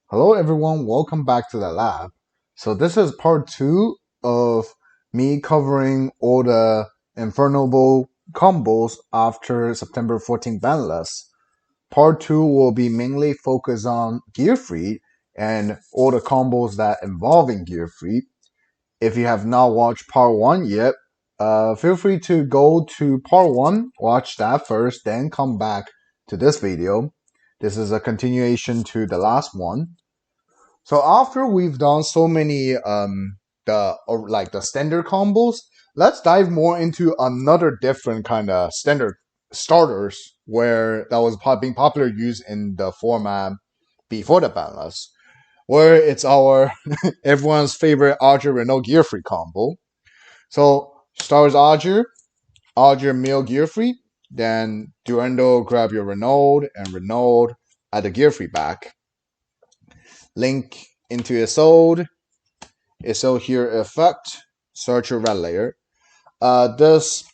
Hello everyone, welcome back to the lab. So this is part 2 of me covering all the Infernoble combos after September 14 Banlist. Part 2 will be mainly focused on Gear Free and all the combos that involving Gear Free. If you have not watched part 1 yet, feel free to go to part 1, watch that first, then come back to this video. This is a continuation to the last one. So after we've done so many the standard combos, let's dive more into another different kind of standard starters where that was being popular used in the format before the balance, where it's our everyone's favorite Archer Renault gear free combo. So stars Archer Mill gear free, then Durando grab your Renault and Renault add the gear free back. Link into Isolde here effect, search your red layer. This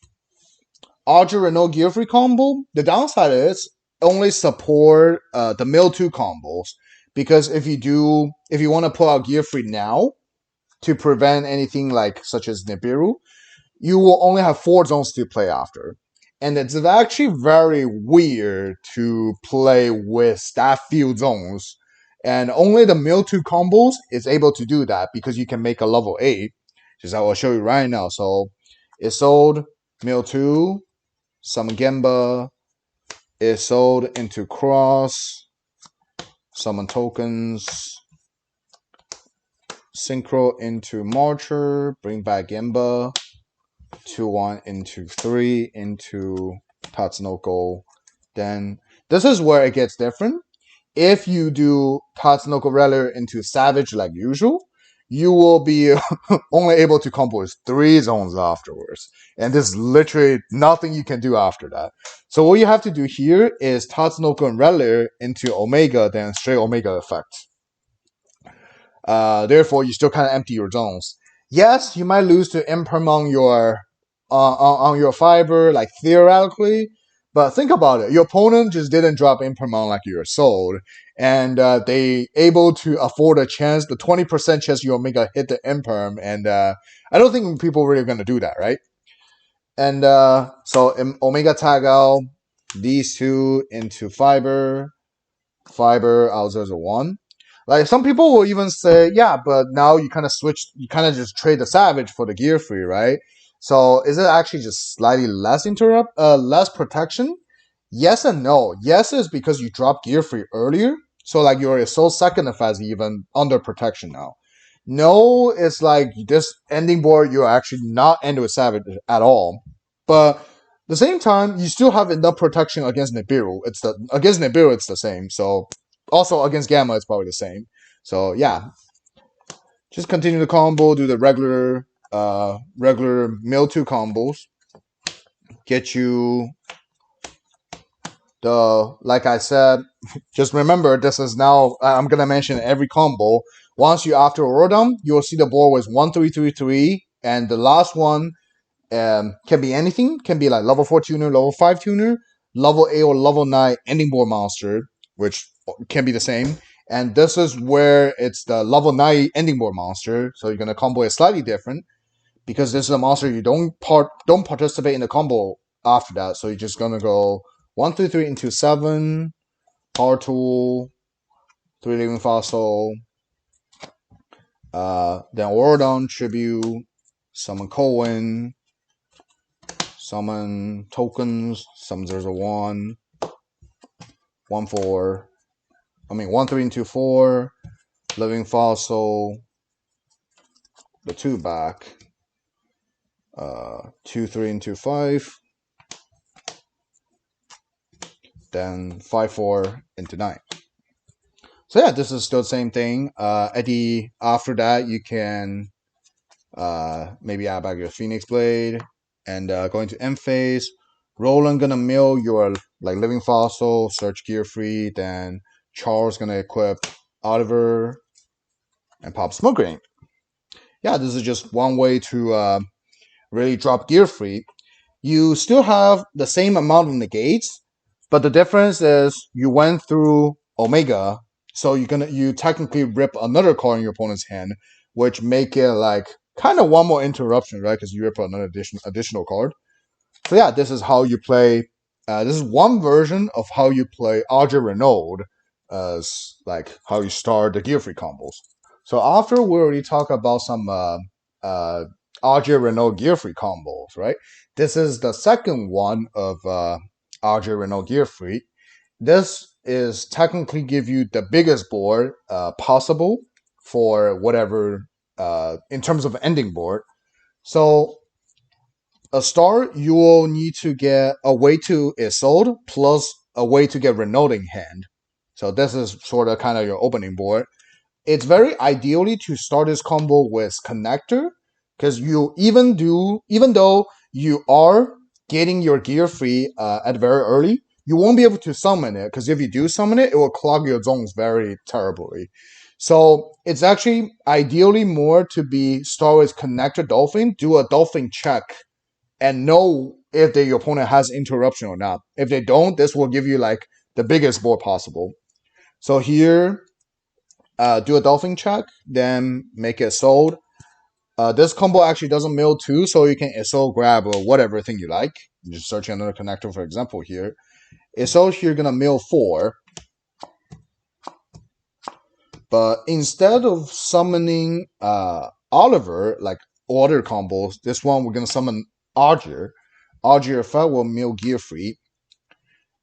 Archer Renault gear free combo, the downside is only support the mill 2 combos. Because if you want to pull out gear free now to prevent anything like such as Nibiru, you will only have 4 zones to play after. And it's actually very weird to play with that few zones. And only the mill 2 combos is able to do that because you can make a level 8. Just I will show you right now. So Isolde, mill 2, summon Gemba, Isolde into Cross, summon tokens, Synchro into Marcher, bring back Gemba, 2-1 into 3 into Tatsunoko. Then this is where it gets different. If you do Tatsunoko Reller into Savage like usual, you will be only able to combo with 3 zones afterwards. And there's literally nothing you can do after that. So what you have to do here is Tatsunoko and Reller into Omega, then straight Omega effect. Therefore, you still kind of empty your zones. Yes, you might lose to Imperm on your fiber, like theoretically, but think about it. Your opponent just didn't drop Imperm like you were sold, and they able to afford a chance, the 20% chance your Omega hit the Imperm, and I don't think people really going to do that, right? And so Omega tag out these 2 into fiber out 0-1. Like some people will even say, yeah, but now you kind of just trade the Savage for the gear free, right? So is it actually just slightly less protection? Yes and no. Yes is because you dropped gear free earlier, so like your soul second effect is even under protection now. No, it's like this ending board you're actually not end with Savage at all. But the same time, you still have enough protection against Nibiru. Against Nibiru it's the same. So also against Gamma it's probably the same. So yeah. Just continue the combo, do the regular mill 2 combos. Get you like I said, just remember this is now I'm gonna mention every combo. Once you after Orodum, you'll see the board was 1-3-3-3, and the last one can be anything, can be like level 4 tuner, level 5 tuner, level 8 or level 9 ending board monster, which can be the same. And this is where it's the level 9 ending board monster, so you're gonna combo it slightly different because this is a monster you don't participate in the combo after that. So you're just gonna go 1-3-3 into 7, power tool, 3 living fossil, then Orodon tribute, summon Cohen, summon tokens, summon 0-1, 1-4, 1-3 into 4, living fossil, the 2 back, 2-3 into 5, then 5-4 into 9. So yeah, this is still the same thing. After that, you can maybe add back your Phoenix Blade and go into end phase. Roland gonna mill your like living fossil, search gear free. Then Charles gonna equip Oliver and pop smoke grenade. Yeah, this is just one way to really drop gear free. You still have the same amount of negates, but the difference is you went through Omega So you technically rip another card in your opponent's hand, which make it like kind of one more interruption, right? Because you rip another additional card. So yeah, this is how you play. This is one version of how you play Audrey Renault as like how you start the gear free combos. So after we already talked about some uh, Audrey Renault gear free combos, right? This is the second one of Audrey Renault gear free. This is technically give you the biggest board possible for whatever in terms of ending board. So a start, you will need to get a way to Isolde plus a way to get Renault in hand. So this is sort of kind of your opening board. It's very ideally to start this combo with Connector, because even though you are getting your gear free at very early, you won't be able to summon it, because if you do summon it, it will clog your zones very terribly. So it's actually ideally more to be start with Connector Dolphin, do a Dolphin check, and know if your opponent has interruption or not. If they don't, this will give you like the biggest board possible. So here, do a Dolphin check, then make it sold. This combo actually doesn't mill 2, so you can ISO grab or whatever thing you like. Just search another connector, for example, here. ISO here gonna mill 4. But instead of summoning Oliver, like other combos, this one we're gonna summon Arger. Arger effect will mill gear free.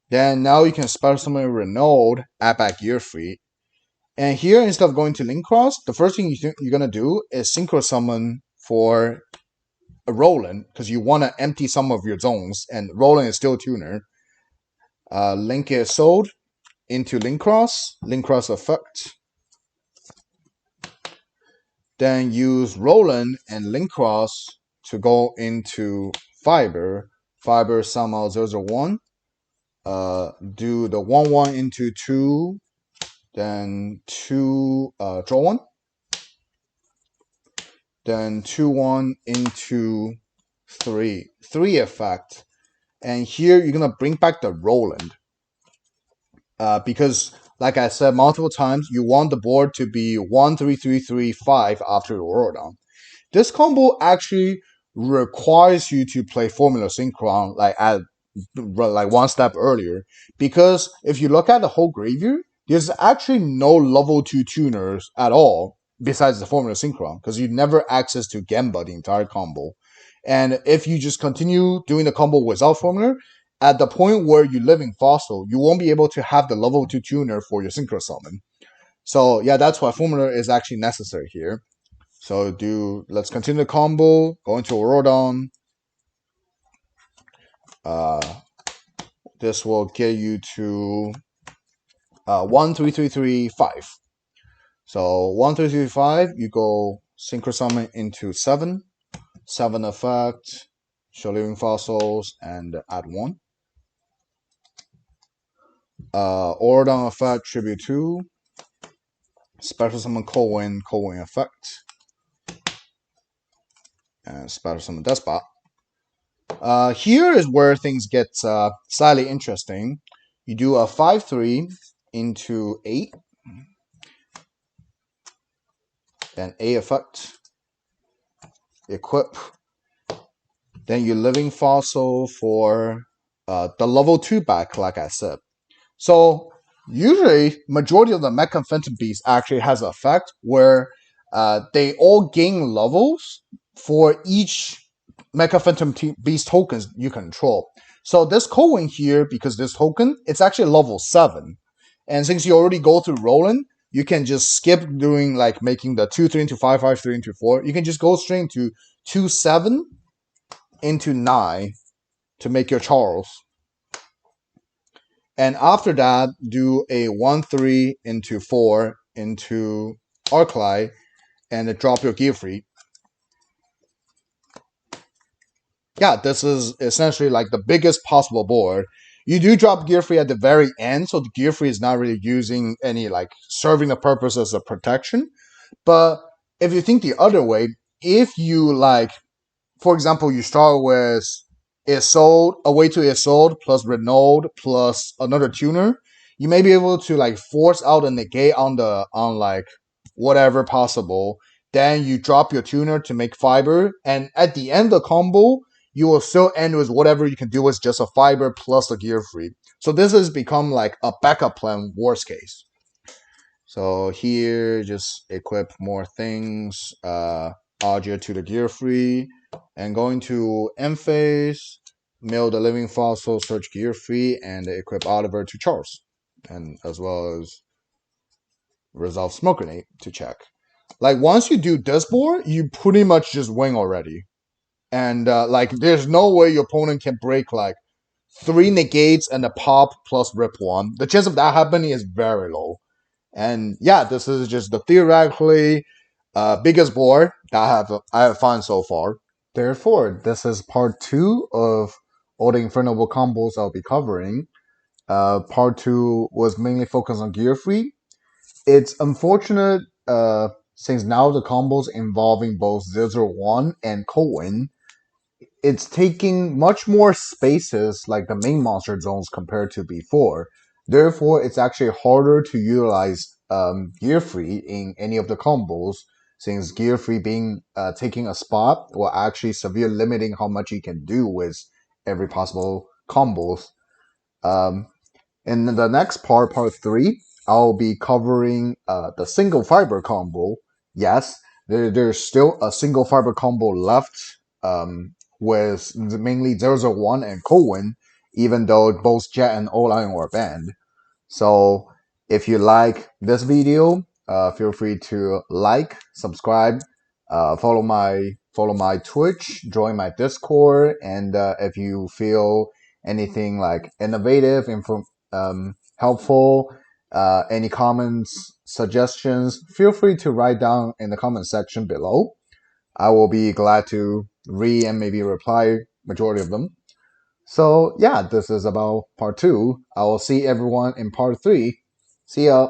Then now you can special summon Renault, add back gear free. And here, instead of going to Link Cross, the first thing you're going to do is Synchro Summon for a Roland, because you want to empty some of your zones, and Roland is still tuner. Link is sold into Link Cross effect. Then use Roland and Link Cross to go into Fiber. Fiber somehow 001. Do the 1-1 into 2. Then 2 draw 1. Then 2-1 into 3. 3 effect. And here you're going to bring back the Roland. Because, like I said multiple times, you want the board to be 1-3-3-3-5 after your Aurodon. This combo actually requires you to play Formula Synchron like one step earlier. Because if you look at the whole graveyard, there's actually no level 2 tuners at all besides the Formula Synchron, because you never access to Gemba the entire combo. And if you just continue doing the combo without Formula, at the point where you live in Fossil, you won't be able to have the level 2 tuner for your Synchro Summon. So yeah, that's why Formula is actually necessary here. So let's continue the combo, go into Aurodon. This will get you to 1-3-3-3-5. So 1-3-3-5, you go Synchro Summon into 7. 7 effect, show living fossils, and add 1. Aurodon effect, tribute 2. Special summon Colwyn effect. And special summon Despot. Here is where things get slightly interesting. You do a 5-3 into 8. Then A effect. Equip. Then you living fossil for the level 2 back, like I said. So usually, majority of the Mecha Phantom Beast actually has an effect where they all gain levels for each Mecha Phantom Beast tokens you control. So this Cohen here, because this token, it's actually level 7. And since you already go through Roland, you can just skip doing like making the 2-3 into 5-5, 3 into 4. You can just go straight into 2-7 into 9 to make your Charles. And after that, do a 1-3 into 4 into Arclight and drop your gear free. Yeah, this is essentially like the biggest possible board. You do drop gear free at the very end, so the gear free is not really using any like serving the purpose as a protection. But if you think the other way, if you like, for example, you start with Isolde, a way to Isolde plus Renault plus another tuner, you may be able to like force out a negate on like whatever possible. Then you drop your tuner to make fiber, and at the end of the combo, you will still end with whatever you can do with just a fiber plus a gear free. So this has become like a backup plan, worst case. So here, just equip more things. Audio to the gear free, and going to end phase, mill the living fossil, search gear free, and equip Oliver to Charles, and as well as resolve smoke grenade to check. Like once you do this board, you pretty much just win already, and like there's no way your opponent can break like 3 negates and a pop plus rip one. The chance of that happening is very low. And yeah, this is just the theoretically biggest board that I have found so far. Therefore, this is part 2 of all the Infernoble combos I'll be covering. Part 2 was mainly focused on gear free. It's unfortunate since now the combos involving both 001 and Cohen, it's taking much more spaces like the main monster zones compared to before. Therefore, it's actually harder to utilize gear free in any of the combos, since gear free being taking a spot will actually severe limiting how much you can do with every possible combos. Um, in the next part, part 3, I'll be covering the single fiber combo. Yes, there's still a single fiber combo left with mainly 001 and Cohen, even though both Jet and O-Lion were banned. So if you like this video, feel free to like, subscribe, follow my Twitch, join my Discord, and if you feel anything like innovative, helpful, any comments, suggestions, feel free to write down in the comment section below. I will be glad to read and maybe reply majority of them. So yeah, this is about part 2. I will see everyone in part 3. See ya.